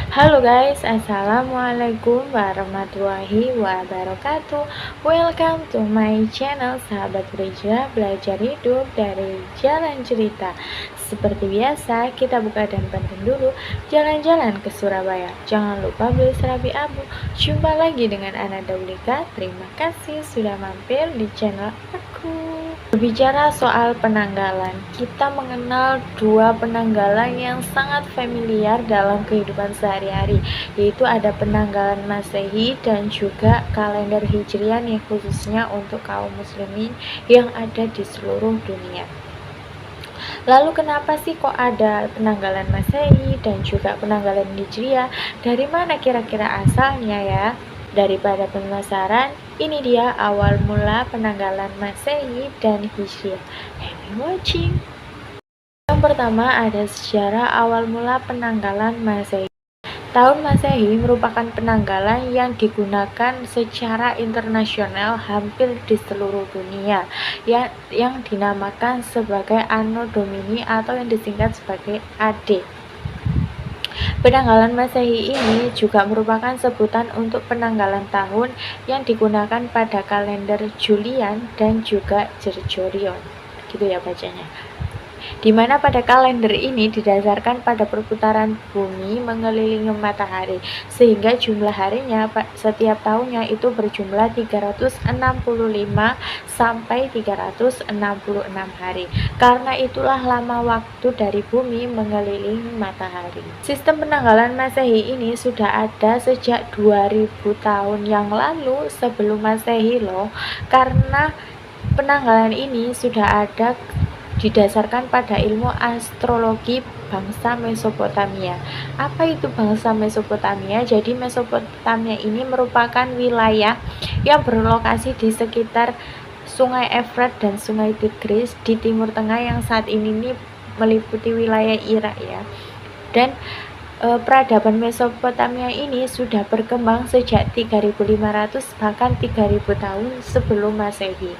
Halo guys, assalamualaikum warahmatullahi wabarakatuh. Welcome to my channel Sahabat Berhijrah Belajar Hidup dari Jalan Cerita. Seperti biasa, kita buka dan pantun dulu. Jalan-jalan ke Surabaya, jangan lupa beli serabi abu. Jumpa lagi dengan Ana Daulika. Terima kasih sudah mampir di channel aku. Berbicara soal penanggalan, kita mengenal dua penanggalan yang sangat familiar dalam kehidupan sehari-hari, yaitu ada penanggalan Masehi dan juga kalender Hijriah yang khususnya untuk kaum muslimin yang ada di seluruh dunia. Lalu kenapa sih kok ada penanggalan Masehi dan juga penanggalan Hijriah? Dari mana kira-kira asalnya ya? Daripada penasaran, ini dia awal mula penanggalan Masehi dan Hijriah. Happy watching! Yang pertama ada sejarah awal mula penanggalan Masehi. Tahun Masehi merupakan penanggalan yang digunakan secara internasional hampir di seluruh dunia, yang dinamakan sebagai Anno Domini atau yang disingkat sebagai AD. Penanggalan Masehi ini juga merupakan sebutan untuk penanggalan tahun yang digunakan pada kalender Julian dan juga Gregorian, gitu ya bacanya. Di mana pada kalender ini didasarkan pada perputaran bumi mengelilingi matahari, sehingga jumlah harinya setiap tahunnya itu berjumlah 365 sampai 366 hari. Karena itulah lama waktu dari bumi mengelilingi matahari. Sistem penanggalan Masehi ini sudah ada sejak 2000 tahun yang lalu sebelum Masehi loh. Karena penanggalan ini sudah ada didasarkan pada ilmu astrologi bangsa Mesopotamia. Apa itu bangsa Mesopotamia? Jadi Mesopotamia ini merupakan wilayah yang berlokasi di sekitar Sungai Efrat dan Sungai Tigris di Timur Tengah yang saat ini meliputi wilayah Irak ya. Dan peradaban Mesopotamia ini sudah berkembang sejak 3500 bahkan 3000 tahun sebelum Masehi.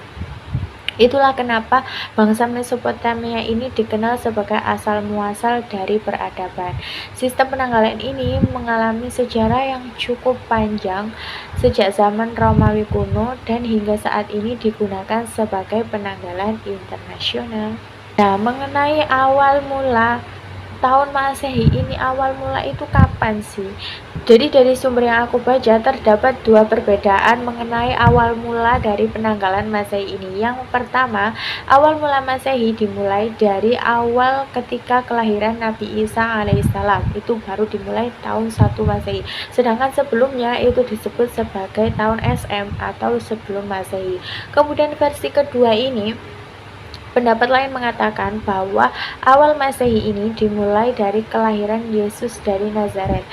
Itulah kenapa bangsa Mesopotamia ini dikenal sebagai asal muasal dari peradaban. Sistem penanggalan ini mengalami sejarah yang cukup panjang sejak zaman Romawi kuno dan hingga saat ini digunakan sebagai penanggalan internasional. Nah, mengenai awal mula tahun Masehi ini, awal mula itu kapan sih? Jadi dari sumber yang aku baca terdapat dua perbedaan mengenai awal mula dari penanggalan Masehi ini. Yang pertama, awal mula Masehi dimulai dari awal ketika kelahiran Nabi Isa alaihissalam, itu baru dimulai tahun 1 Masehi. Sedangkan sebelumnya itu disebut sebagai tahun SM atau sebelum Masehi. Kemudian versi kedua ini, pendapat lain mengatakan bahwa awal Masehi ini dimulai dari kelahiran Yesus dari Nazaret.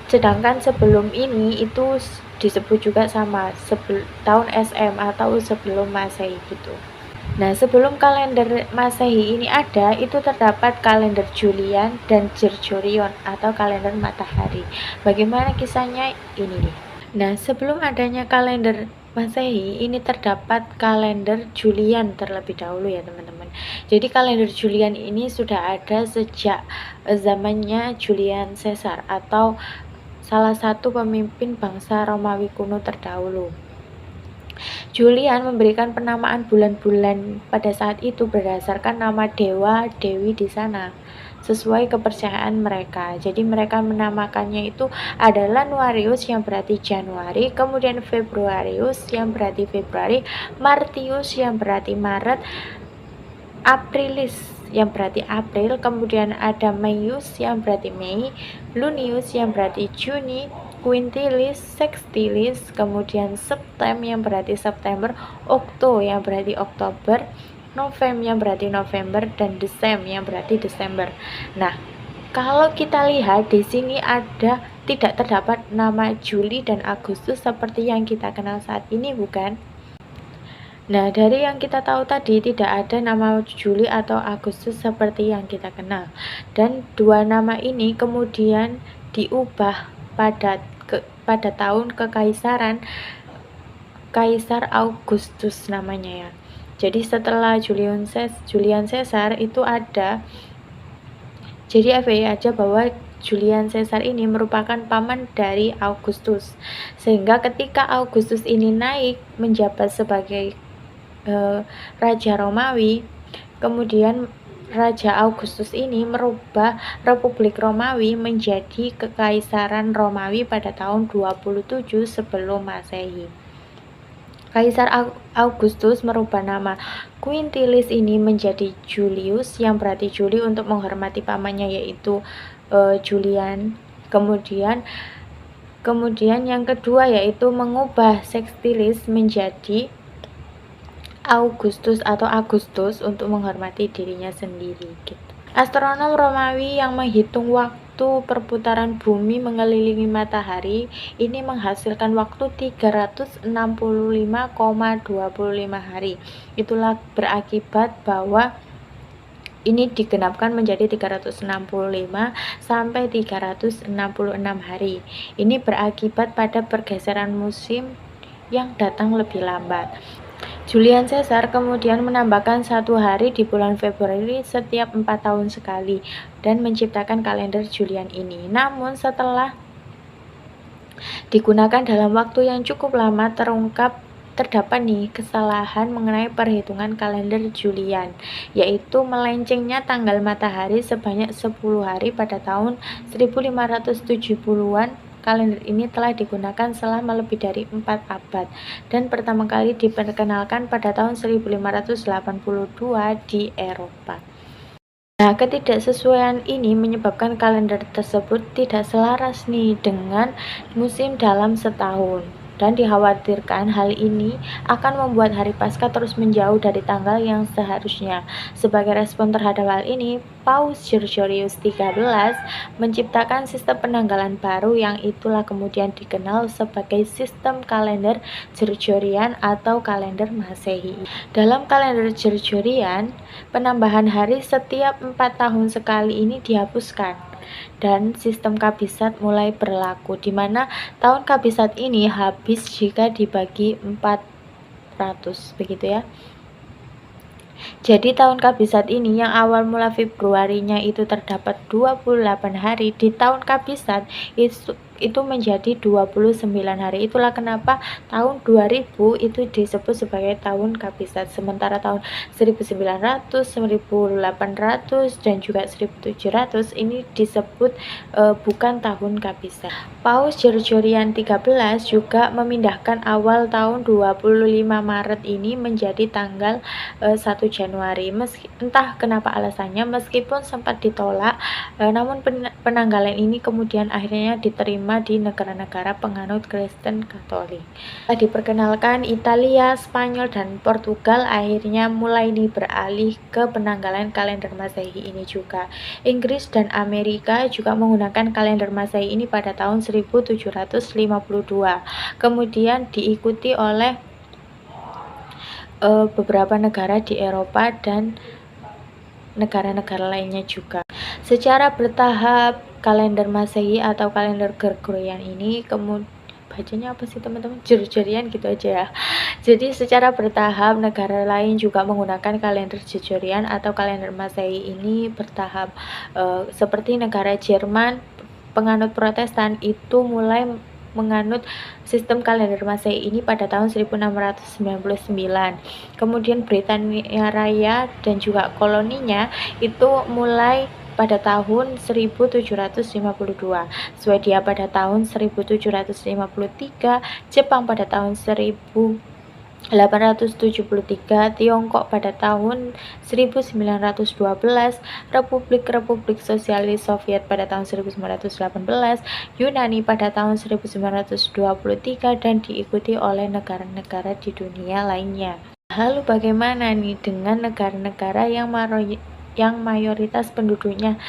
Sedangkan sebelum ini itu disebut juga sama, tahun SM atau sebelum Masehi gitu. Nah, sebelum kalender Masehi ini ada, itu terdapat kalender Julian dan Gregorian atau kalender matahari. Bagaimana kisahnya ini nih. Nah, sebelum adanya kalender Masehi ini terdapat kalender Julian terlebih dahulu ya teman-teman. Jadi kalender Julian ini sudah ada sejak zamannya Julian Caesar atau salah satu pemimpin bangsa Romawi kuno terdahulu. Julian memberikan penamaan bulan-bulan pada saat itu berdasarkan nama dewa dewi di sana sesuai kepercayaan mereka. Jadi mereka menamakannya itu adalah Nuarius yang berarti Januari, kemudian Februarius yang berarti Februari, Martius yang berarti Maret, Aprilis yang berarti April, kemudian ada Maius yang berarti Mei, Lunius yang berarti Juni, Quintilis, Sextilis, kemudian Septem yang berarti September, Okto yang berarti Oktober, Novem yang berarti November, dan Desem yang berarti Desember. Nah, kalau kita lihat di sini tidak terdapat nama Juli dan Agustus seperti yang kita kenal saat ini, bukan? Nah, dari yang kita tahu tadi tidak ada nama Juli atau Agustus seperti yang kita kenal. Dan dua nama ini kemudian diubah pada tahun kekaisaran Kaisar Augustus namanya ya. Jadi setelah Julian Caesar itu ada, jadi FYI aja bahwa Julian Caesar ini merupakan paman dari Augustus, sehingga ketika Augustus ini naik menjabat sebagai Raja Romawi, kemudian Raja Augustus ini merubah Republik Romawi menjadi Kekaisaran Romawi pada tahun 27 sebelum Masehi. Kaisar Augustus merubah nama Quintilius ini menjadi Julius, yang berarti Juli untuk menghormati pamannya yaitu Julian. Kemudian yang kedua yaitu mengubah Sextilis menjadi Augustus atau Agustus untuk menghormati dirinya sendiri gitu. Astronom Romawi yang menghitung waktu perputaran bumi mengelilingi matahari ini menghasilkan waktu 365,25 hari. Itulah berakibat bahwa ini digenapkan menjadi 365 sampai 366 hari. Ini berakibat pada pergeseran musim yang datang lebih lambat. Julian Caesar kemudian menambahkan 1 hari di bulan Februari setiap 4 tahun sekali dan menciptakan kalender Julian ini. Namun setelah digunakan dalam waktu yang cukup lama terdapat nih kesalahan mengenai perhitungan kalender Julian, yaitu melencengnya tanggal matahari sebanyak 10 hari pada tahun 1570-an. Kalender ini telah digunakan selama lebih dari 4 abad dan pertama kali diperkenalkan pada tahun 1582 di Eropa. Nah, ketidaksesuaian ini menyebabkan kalender tersebut tidak selaras nih dengan musim dalam setahun. Dan dikhawatirkan hal ini akan membuat hari Paskah terus menjauh dari tanggal yang seharusnya. Sebagai respon terhadap hal ini, Paus Gregorius XIII menciptakan sistem penanggalan baru yang itulah kemudian dikenal sebagai sistem kalender Gregorian atau kalender Masehi. Dalam kalender Gregorian, penambahan hari setiap 4 tahun sekali ini dihapuskan dan sistem kabisat mulai berlaku, di mana tahun kabisat ini habis jika dibagi 400 begitu ya. Jadi tahun kabisat ini yang awal mula Februarinya itu terdapat 28 hari, di tahun kabisat itu menjadi 29 hari. Itulah kenapa tahun 2000 itu disebut sebagai tahun kabisat, sementara tahun 1900, 1800 dan juga 1700 ini disebut bukan tahun kabisat. Paus Gregorian XIII juga memindahkan awal tahun 25 Maret ini menjadi tanggal 1 Januari. Entah kenapa alasannya, meskipun sempat ditolak, namun penanggalan ini kemudian akhirnya diterima di negara-negara penganut Kristen Katolik. Setelah diperkenalkan, Italia, Spanyol, dan Portugal akhirnya mulai beralih ke penanggalan kalender Masehi ini juga. Inggris dan Amerika juga menggunakan kalender Masehi ini pada tahun 1752. Kemudian diikuti oleh beberapa negara di Eropa dan negara-negara lainnya juga. Secara bertahap, kalender Masehi atau kalender Gregorian ini bacanya apa sih teman-teman? Gregorian gitu aja ya. Jadi secara bertahap negara lain juga menggunakan kalender Gregorian atau kalender Masehi ini bertahap. Seperti negara Jerman penganut Protestan itu mulai menganut sistem kalender Masehi ini pada tahun 1699. Kemudian Britania Raya dan juga koloninya itu mulai pada tahun 1752, Swedia pada tahun 1753, Jepang pada tahun 1873, Tiongkok pada tahun 1912, Republik Sosialis Soviet pada tahun 1918, Yunani pada tahun 1923 dan diikuti oleh negara-negara di dunia lainnya. Lalu bagaimana nih dengan negara-negara yang mayoritas penduduknya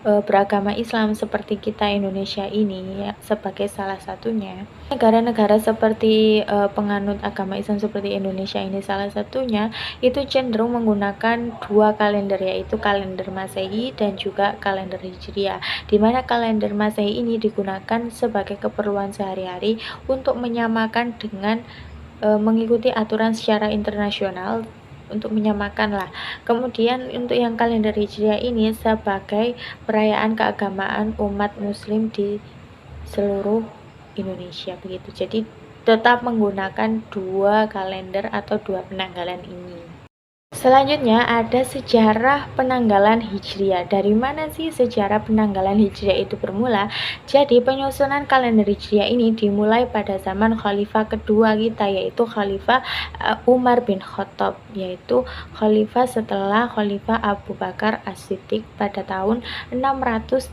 beragama Islam seperti kita Indonesia ini ya, sebagai salah satunya. Negara-negara seperti penganut agama Islam seperti Indonesia ini salah satunya itu cenderung menggunakan 2 kalender, yaitu kalender Masehi dan juga kalender Hijriah, di mana kalender Masehi ini digunakan sebagai keperluan sehari-hari untuk menyamakan dengan mengikuti aturan secara internasional untuk menyamakan lah. Kemudian untuk yang kalender Hijriah ini sebagai perayaan keagamaan umat muslim di seluruh Indonesia begitu. Jadi tetap menggunakan dua kalender atau dua penanggalan ini. Selanjutnya ada sejarah penanggalan Hijriah. Dari mana sih sejarah penanggalan Hijriah itu bermula? Jadi penyusunan kalender Hijriah ini dimulai pada zaman Khalifah kedua kita, yaitu Khalifah Umar bin Khattab, yaitu Khalifah setelah Khalifah Abu Bakar As-Siddiq pada tahun 638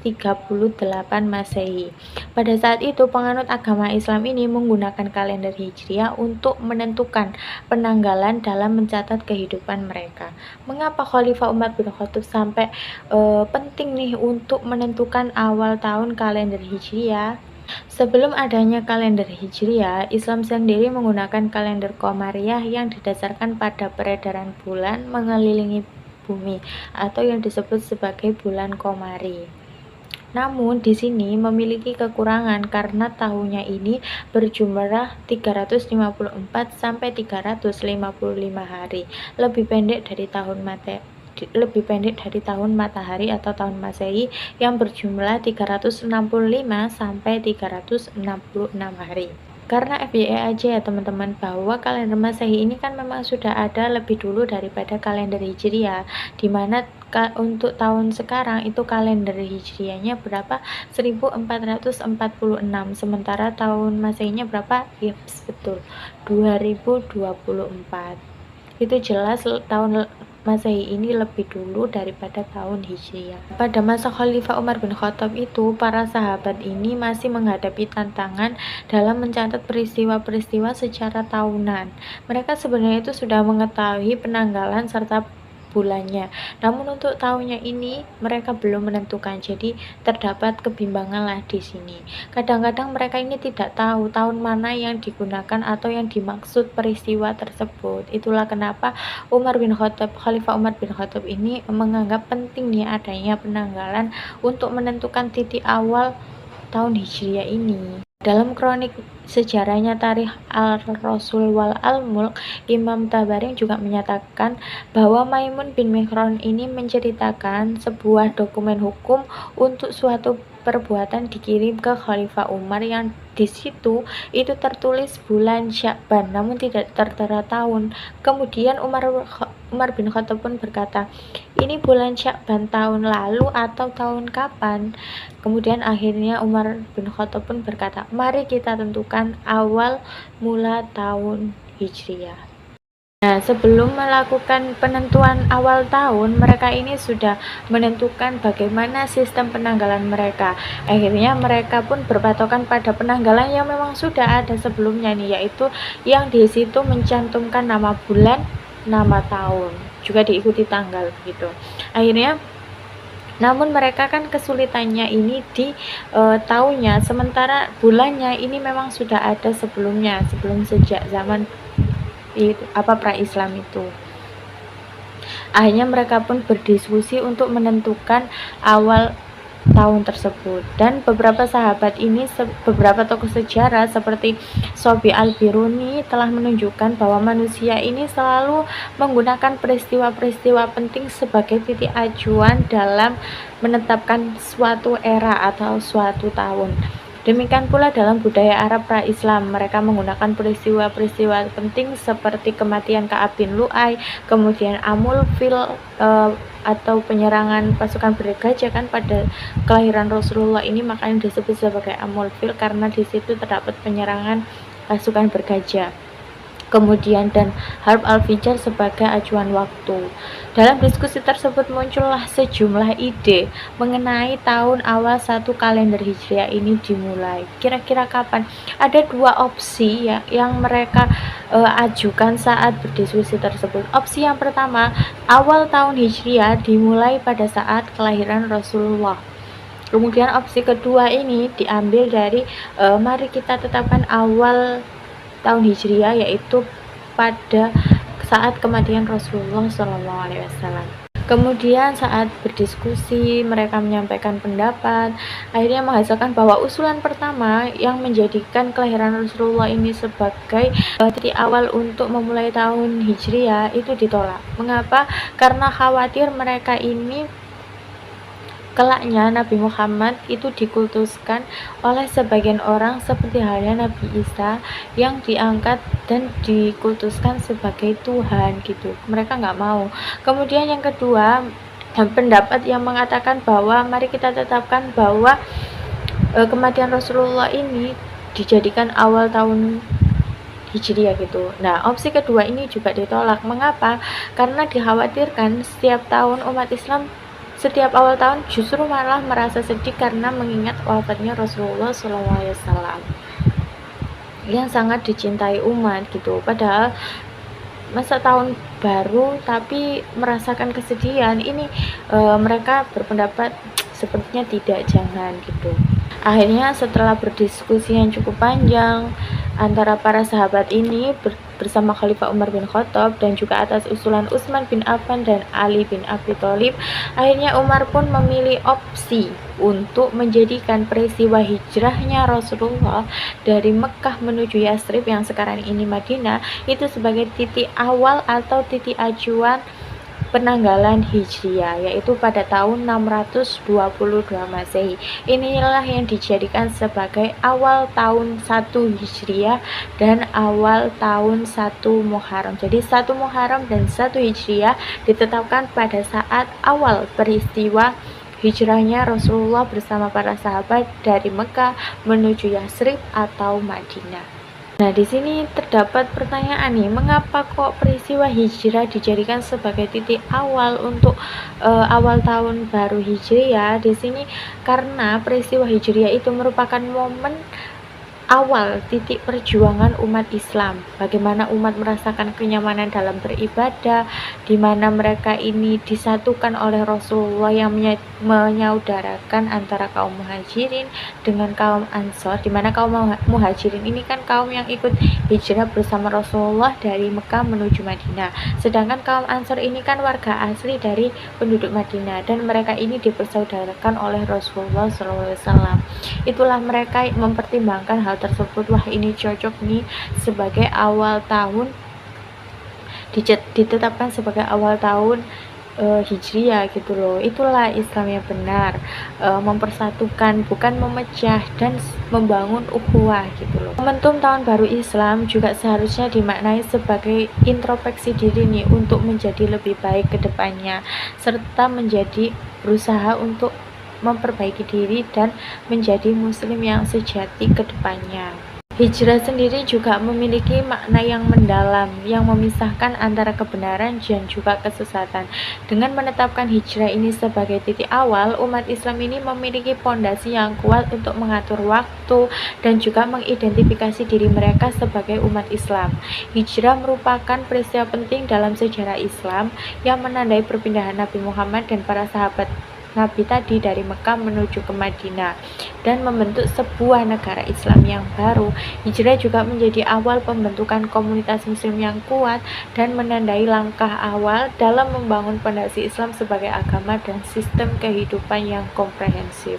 Masehi. Pada saat itu penganut agama Islam ini menggunakan kalender Hijriah untuk menentukan penanggalan dalam mencatat kehidupan mereka. Mengapa Khalifah Umar bin Khattab sampai penting nih untuk menentukan awal tahun kalender Hijriah? Sebelum adanya kalender Hijriah, Islam sendiri menggunakan kalender Qamariyah yang didasarkan pada peredaran bulan mengelilingi bumi atau yang disebut sebagai bulan Qamari. Namun di sini memiliki kekurangan karena tahunnya ini berjumlah 354 sampai 355 hari, lebih pendek dari tahun matahari atau tahun Masehi yang berjumlah 365 sampai 366 hari. Karena FYI aja ya teman-teman, bahwa kalender Masehi ini kan memang sudah ada lebih dulu daripada kalender Hijriah, dimana untuk tahun sekarang itu kalender Hijriahnya berapa? 1446, sementara tahun Masehinya berapa? Yes, betul, 2024. Itu jelas tahun Masehi ini lebih dulu daripada tahun Hijriah. Pada masa Khalifah Umar bin Khattab itu, para sahabat ini masih menghadapi tantangan dalam mencatat peristiwa-peristiwa secara tahunan. Mereka sebenarnya itu sudah mengetahui penanggalan serta bulannya, namun untuk tahunnya ini mereka belum menentukan, jadi terdapat kebimbangan lah di sini. Kadang-kadang mereka ini tidak tahu tahun mana yang digunakan atau yang dimaksud peristiwa tersebut. Itulah kenapa Khalifah Umar bin Khattab ini menganggap pentingnya adanya penanggalan untuk menentukan titik awal tahun Hijriah ini. Dalam kronik sejarahnya Tarikh Al-Rasul wal Al-Mulk, Imam Tabari juga menyatakan bahwa Maimun bin Mihran ini menceritakan sebuah dokumen hukum untuk suatu perbuatan dikirim ke Khalifah Umar yang di situ itu tertulis bulan Sya'ban namun tidak tertera tahun. Kemudian Umar bin Khattab pun berkata, ini bulan Sya'ban tahun lalu atau tahun kapan? Kemudian akhirnya Umar bin Khattab pun berkata, mari kita tentukan awal mula tahun Hijriah. Nah, sebelum melakukan penentuan awal tahun, mereka ini sudah menentukan bagaimana sistem penanggalan mereka. Akhirnya mereka pun berpatokan pada penanggalan yang memang sudah ada sebelumnya nih, yaitu yang di situ mencantumkan nama bulan, nama tahun, juga diikuti tanggal gitu. Akhirnya namun mereka kan kesulitannya ini di tahunnya, sementara bulannya ini memang sudah ada sebelumnya, sebelum sejak zaman pra-Islam itu. Akhirnya mereka pun berdiskusi untuk menentukan awal tahun tersebut, dan beberapa sahabat ini, beberapa tokoh sejarah seperti Sobi Al-Biruni telah menunjukkan bahwa manusia ini selalu menggunakan peristiwa-peristiwa penting sebagai titik acuan dalam menetapkan suatu era atau suatu tahun. Demikian pula dalam budaya Arab pra-Islam, mereka menggunakan peristiwa-peristiwa penting seperti kematian Ka'ab bin Lu'ay, kemudian Amul Fil atau penyerangan pasukan bergajah kan pada kelahiran Rasulullah ini, makanya disebut sebagai Amul Fil karena di situ terdapat penyerangan pasukan bergajah. Kemudian dan Harb al-Fijar sebagai acuan waktu. Dalam diskusi tersebut muncullah sejumlah ide mengenai tahun awal satu kalender Hijriah ini dimulai. Kira-kira kapan? Ada dua opsi ya, yang mereka ajukan saat berdiskusi tersebut. Opsi yang pertama, awal tahun Hijriah dimulai pada saat kelahiran Rasulullah. Kemudian opsi kedua ini diambil dari mari kita tetapkan awal tahun Hijriah, yaitu pada saat kematian Rasulullah SAW. Kemudian saat berdiskusi, mereka menyampaikan pendapat, akhirnya menghasilkan bahwa usulan pertama yang menjadikan kelahiran Rasulullah ini sebagai titik awal untuk memulai tahun Hijriah itu ditolak. Mengapa? Karena khawatir mereka ini kelaknya Nabi Muhammad itu dikultuskan oleh sebagian orang seperti halnya Nabi Isa yang diangkat dan dikultuskan sebagai Tuhan gitu. Mereka nggak mau. Kemudian yang kedua, pendapat yang mengatakan bahwa mari kita tetapkan bahwa kematian Rasulullah ini dijadikan awal tahun Hijriah gitu. Nah, opsi kedua ini juga ditolak. Mengapa? Karena dikhawatirkan setiap tahun umat Islam setiap awal tahun justru malah merasa sedih karena mengingat wafatnya Rasulullah SAW yang sangat dicintai umat gitu. Padahal masa tahun baru tapi merasakan kesedihan ini, mereka berpendapat sepertinya tidak, jangan gitu. Akhirnya setelah berdiskusi yang cukup panjang antara para sahabat ini bersama Khalifah Umar bin Khattab dan juga atas usulan Utsman bin Affan dan Ali bin Abi Thalib, akhirnya Umar pun memilih opsi untuk menjadikan peristiwa hijrahnya Rasulullah dari Mekah menuju Yatsrib yang sekarang ini Madinah itu sebagai titik awal atau titik acuan penanggalan Hijriah, yaitu pada tahun 622 Masehi. Inilah yang dijadikan sebagai awal tahun 1 Hijriah dan awal tahun 1 Muharram. Jadi 1 Muharram dan 1 Hijriah ditetapkan pada saat awal peristiwa hijrahnya Rasulullah bersama para sahabat dari Mekah menuju Yatsrib atau Madinah. Nah, di sini terdapat pertanyaan nih, mengapa kok peristiwa hijrah dijadikan sebagai titik awal untuk awal tahun baru Hijriah? Di sini karena peristiwa hijriah itu merupakan momen awal titik perjuangan umat Islam, bagaimana umat merasakan kenyamanan dalam beribadah, di mana mereka ini disatukan oleh Rasulullah yang menyaudarakan antara kaum muhajirin dengan kaum ansor, di mana kaum muhajirin ini kan kaum yang ikut hijrah bersama Rasulullah dari Mekah menuju Madinah, sedangkan kaum ansor ini kan warga asli dari penduduk Madinah dan mereka ini dipersaudarakan oleh Rasulullah SAW. Itulah mereka mempertimbangkan hal tersebut, wah ini cocok nih sebagai awal tahun, ditetapkan sebagai awal tahun Hijriah gitu loh. Itulah Islam yang benar, mempersatukan bukan memecah dan membangun ukhuwah gitu loh. Momentum tahun baru Islam juga seharusnya dimaknai sebagai introspeksi diri nih untuk menjadi lebih baik ke depannya serta menjadi berusaha untuk memperbaiki diri dan menjadi muslim yang sejati ke depannya. Hijrah sendiri juga memiliki makna yang mendalam yang memisahkan antara kebenaran dan juga kesesatan. Dengan menetapkan hijrah ini sebagai titik awal, umat Islam ini memiliki pondasi yang kuat untuk mengatur waktu dan juga mengidentifikasi diri mereka sebagai umat Islam. Hijrah merupakan peristiwa penting dalam sejarah Islam yang menandai perpindahan Nabi Muhammad dan para sahabat Nabi tadi dari Mekah menuju ke Madinah dan membentuk sebuah negara Islam yang baru. Hijrah juga menjadi awal pembentukan komunitas muslim yang kuat dan menandai langkah awal dalam membangun fondasi Islam sebagai agama dan sistem kehidupan yang komprehensif.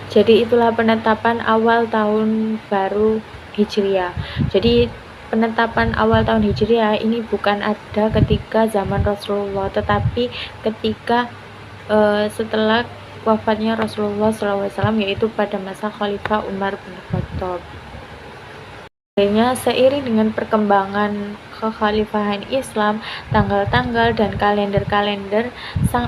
Jadi itulah penetapan awal tahun baru Hijriah. Jadi penetapan awal tahun Hijriah ini bukan ada ketika zaman Rasulullah, tetapi ketika setelah wafatnya Rasulullah SAW, yaitu pada masa Khalifah Umar bin Khattab. Akhirnya seiring dengan perkembangan kekhalifahan Islam, tanggal-tanggal dan kalender-kalender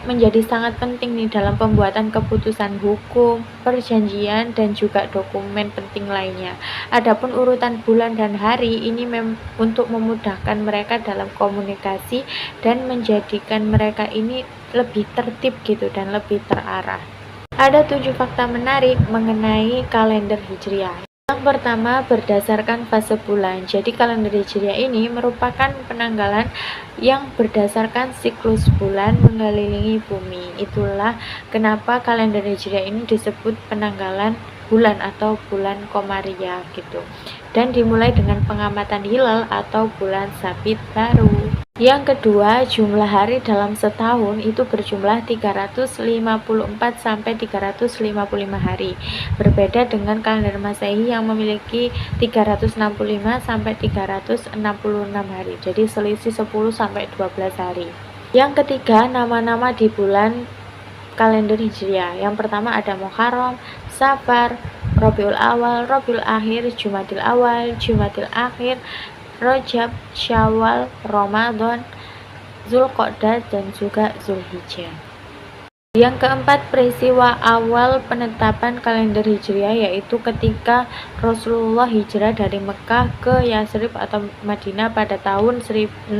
menjadi sangat penting nih dalam pembuatan keputusan hukum, perjanjian dan juga dokumen penting lainnya. Adapun urutan bulan dan hari ini untuk memudahkan mereka dalam komunikasi dan menjadikan mereka ini lebih tertib gitu dan lebih terarah. Ada 7 fakta menarik mengenai kalender Hijriah. Yang pertama, berdasarkan fase bulan. Jadi kalender Hijriah ini merupakan penanggalan yang berdasarkan siklus bulan mengelilingi bumi. Itulah kenapa kalender Hijriah ini disebut penanggalan bulan atau bulan Komariah gitu. Dan dimulai dengan pengamatan hilal atau bulan sabit baru. Yang kedua, jumlah hari dalam setahun itu berjumlah 354 sampai 355 hari. Berbeda dengan kalender Masehi yang memiliki 365 sampai 366 hari. Jadi selisih 10 sampai 12 hari. Yang ketiga, nama-nama di bulan kalender Hijriah. Yang pertama ada Muharram, Safar, Rabiul Awal, Rabiul Akhir, Jumadil Awal, Jumadil Akhir, Rajab, Syawal, Ramadan, Zulqa'dah, dan juga Zulhijjah. Yang keempat, peristiwa awal penetapan kalender Hijriah yaitu ketika Rasulullah hijrah dari Mekah ke Yatsrib atau Madinah pada tahun 622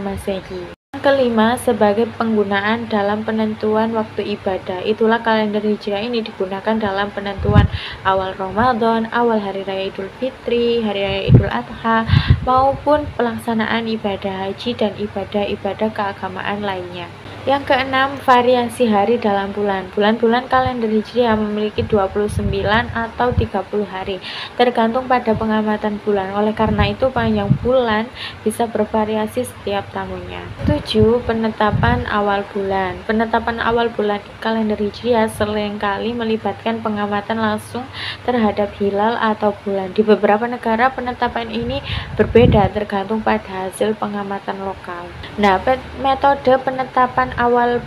Masehi. Yang kelima, sebagai penggunaan dalam penentuan waktu ibadah. Itulah kalender Hijriah ini digunakan dalam penentuan awal Ramadan, awal Hari Raya Idul Fitri, Hari Raya Idul Adha, maupun pelaksanaan ibadah haji dan ibadah-ibadah keagamaan lainnya. Yang keenam, variasi hari dalam bulan. Bulan-bulan kalender Hijriah memiliki 29 atau 30 hari, tergantung pada pengamatan bulan. Oleh karena itu, panjang bulan bisa bervariasi setiap tahunnya. 7. Penetapan awal bulan. Penetapan awal bulan kalender Hijriah seringkali melibatkan pengamatan langsung terhadap hilal atau bulan. Di beberapa negara, penetapan ini berbeda tergantung pada hasil pengamatan lokal. Nah, metode penetapan awal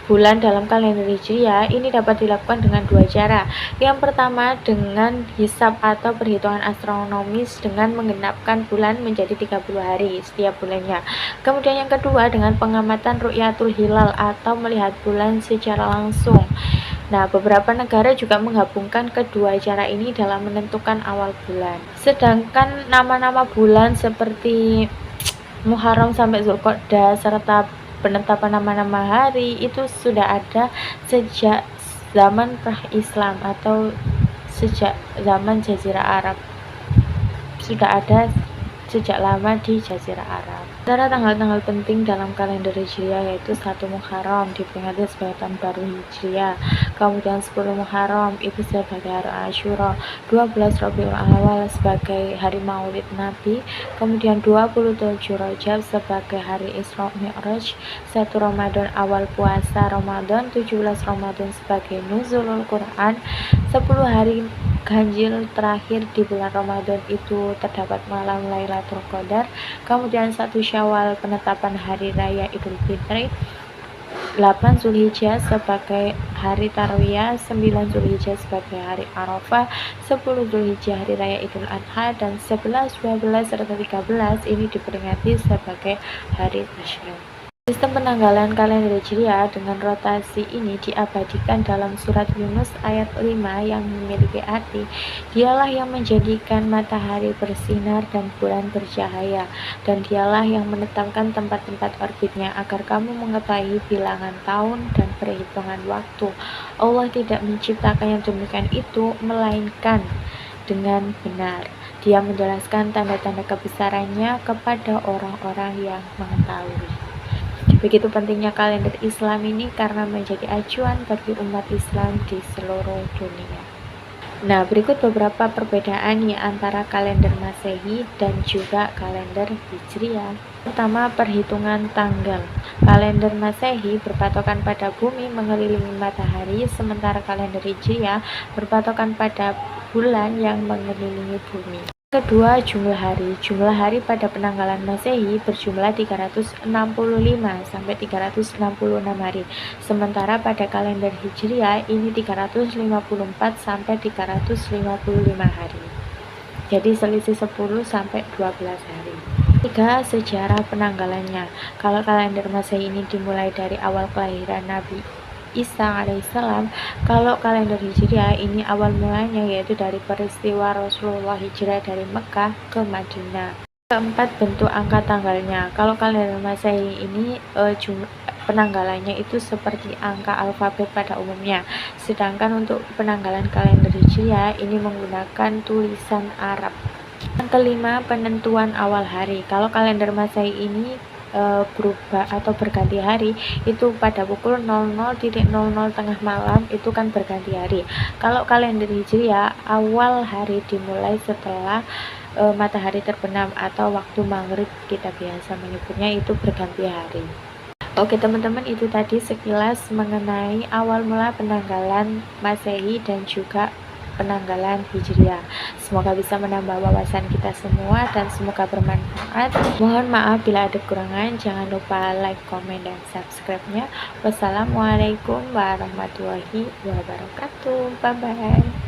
bulan dalam kalender Hijriah ini dapat dilakukan dengan dua cara. Yang pertama dengan hisab atau perhitungan astronomis dengan menggenapkan bulan menjadi 30 hari setiap bulannya. Kemudian yang kedua dengan pengamatan ru'yatul hilal atau melihat bulan secara langsung. Nah, beberapa negara juga menggabungkan kedua cara ini dalam menentukan awal bulan. Sedangkan nama-nama bulan seperti Muharram sampai Zulqa'dah serta penetapan nama-nama hari itu sudah ada sejak zaman pra-Islam atau sejak zaman Jazirah Arab. Sudah ada sejak lama di Jazirah Arab. Antara tanggal-tanggal penting dalam kalender Hijriah yaitu 1 Muharram diperingati sebagai tahun baru Hijriah, kemudian 10 Muharram itu sebagai hari Asyura, 12 Rabiul Awal sebagai hari Maulid Nabi, kemudian 27 Rajab sebagai hari Isra Mi'raj, 1 Ramadan awal puasa Ramadan, 17 Ramadan sebagai nuzulul Quran, 10 hari ganjil terakhir di bulan Ramadan itu terdapat malam Lailatul Qadar, kemudian 1 Syawal penetapan hari raya Idul Fitri, 8 Zulhijjah sebagai hari Tarwiyah, 9 Zulhijjah sebagai hari Arafah, 10 Zulhijjah hari raya Idul Adha, dan 11, 12, serta 13 ini diperingati sebagai hari Tasyrik. Sistem penanggalan kalender Hijriah dengan rotasi ini diabadikan dalam surat Yunus ayat 5 yang memiliki arti, dialah yang menjadikan matahari bersinar dan bulan bercahaya, dan dialah yang menetapkan tempat-tempat orbitnya agar kamu mengetahui bilangan tahun dan perhitungan waktu. Allah tidak menciptakan yang demikian itu melainkan dengan benar. Dia menjelaskan tanda-tanda kebesarannya kepada orang-orang yang mengetahui. Begitu pentingnya kalender Islam ini karena menjadi acuan bagi umat Islam di seluruh dunia. Nah, berikut beberapa perbedaan antara kalender Masehi dan juga kalender Hijriah. Pertama, perhitungan tanggal. Kalender Masehi berpatokan pada bumi mengelilingi matahari, sementara kalender Hijriah berpatokan pada bulan yang mengelilingi bumi. Kedua, jumlah hari. Jumlah hari pada penanggalan Masehi berjumlah 365 sampai 366 hari. Sementara pada kalender Hijriah ini 354 sampai 355 hari. Jadi selisih 10 sampai 12 hari. 3. Sejarah penanggalannya. Kalau kalender Masehi ini dimulai dari awal kelahiran Nabi Isa alaihissalam, kalau kalender Hijriah ini awal mulanya yaitu dari peristiwa Rasulullah hijrah dari Mekah ke Madinah. Keempat, bentuk angka tanggalnya. Kalau kalender Masehi ini penanggalannya itu seperti angka alfabet pada umumnya, sedangkan untuk penanggalan kalender Hijriah ini menggunakan tulisan Arab. Yang kelima, penentuan awal hari. Kalau kalender Masehi ini berubah atau berganti hari itu pada pukul 00.00 tengah malam itu kan berganti hari. Kalau kalender Hijriah awal hari dimulai setelah matahari terbenam atau waktu maghrib kita biasa menyebutnya itu berganti hari. Oke teman-teman, itu tadi sekilas mengenai awal mula penanggalan Masehi dan juga penanggalan Hijriah. Semoga bisa menambah wawasan kita semua dan semoga bermanfaat. Mohon maaf bila ada kekurangan. Jangan lupa like, komen, dan subscribe-nya. Wassalamualaikum warahmatullahi wabarakatuh. Bye bye.